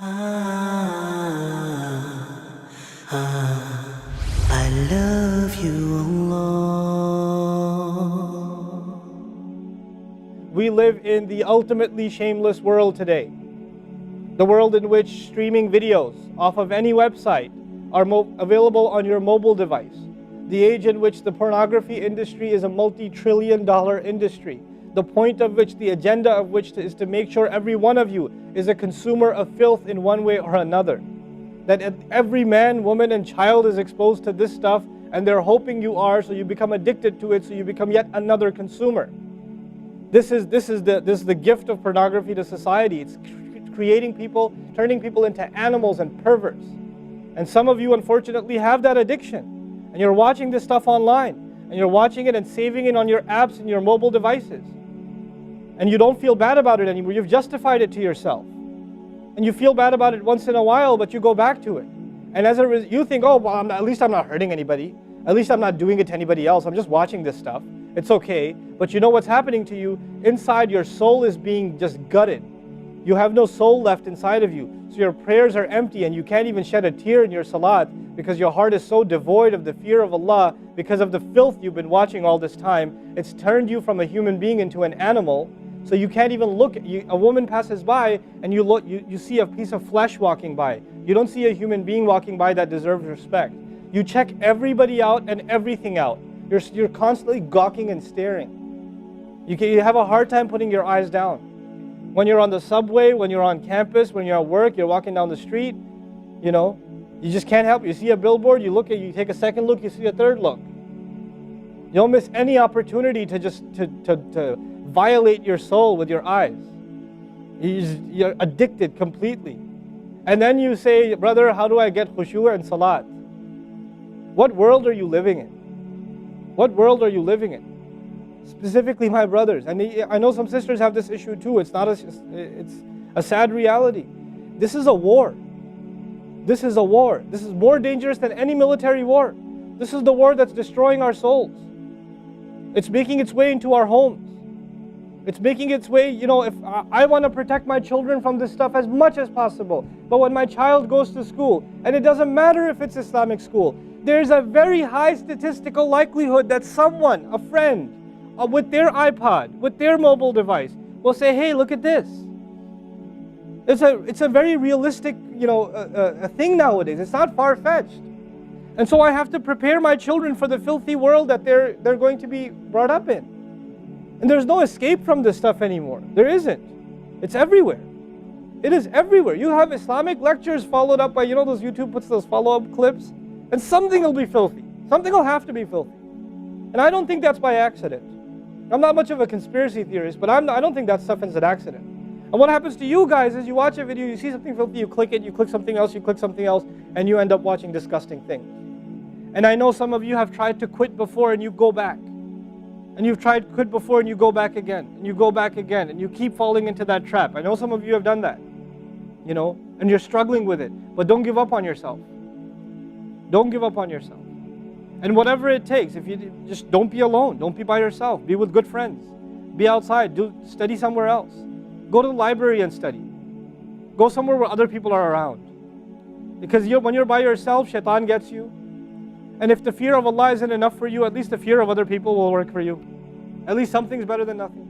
I love you, Allah. We live in the ultimately shameless world today. The world in which streaming videos off of any website are available on your mobile device. The age in which the pornography industry is a multi-trillion-dollar industry. The point of which, the agenda of which is to make sure every one of you is a consumer of filth in one way or another. That every man, woman, and child is exposed to this stuff, and they're hoping you are, so you become addicted to it, so you become yet another consumer. This is the gift of pornography to society. It's creating people, turning people into animals and perverts. And some of you, unfortunately, have that addiction. And you're watching this stuff online. And you're watching it and saving it on your apps and your mobile devices. And you don't feel bad about it anymore. You've justified it to yourself. And you feel bad about it once in a while, but you go back to it. And as a result, you think, oh, well, at least I'm not hurting anybody. At least I'm not doing it to anybody else. I'm just watching this stuff. It's okay. But you know what's happening to you? Inside, your soul is being just gutted. You have no soul left inside of you. So your prayers are empty and you can't even shed a tear in your salat because your heart is so devoid of the fear of Allah because of the filth you've been watching all this time. It's turned you from a human being into an animal. So you can't even look. A woman passes by and you look. You see a piece of flesh walking by. You don't see a human being walking by that deserves respect. You check everybody out and everything out. You're constantly gawking and staring. You have a hard time putting your eyes down. When you're on the subway, when you're on campus, when you're at work, you're walking down the street, you know, you just can't help it. You see a billboard, you take a second look, you see a third look. You don't miss any opportunity to just to violate your soul with your eyes. You're addicted completely. And then you say, brother, how do I get khushu' and salat? What world are you living in? What world are you living in? Specifically my brothers. And I know some sisters have this issue too. It's a sad reality. This is a war. This is a war. This is more dangerous than any military war. This is the war that's destroying our souls. It's making its way into our homes. It's making its way, you know, if I want to protect my children from this stuff as much as possible. But when my child goes to school, and it doesn't matter if it's Islamic school, there's a very high statistical likelihood that someone, a friend, with their iPod, with their mobile device, will say, hey, look at this. It's a very realistic, you know, a thing nowadays. It's not far-fetched. And so I have to prepare my children for the filthy world that they're going to be brought up in. And there's no escape from this stuff anymore. There isn't. It's everywhere. It is everywhere. You have Islamic lectures followed up by, you know, those YouTube puts those follow-up clips, and something will be filthy. Something will have to be filthy. And I don't think that's by accident. I'm not much of a conspiracy theorist, but I don't think that stuff is an accident. And what happens to you guys is you watch a video, you see something filthy, you click it, you click something else, and you end up watching disgusting things. And I know some of you have tried to quit before and you go back. And you've tried to quit before and you go back again. And you go back again. And you keep falling into that trap. I know some of you have done that. You know, and you're struggling with it. But don't give up on yourself. Don't give up on yourself. And whatever it takes, if you just don't be alone. Don't be by yourself. Be with good friends. Be outside. Study somewhere else. Go to the library and study. Go somewhere where other people are around. Because when you're by yourself, shaitan gets you. And if the fear of Allah isn't enough for you, at least the fear of other people will work for you. At least something's better than nothing.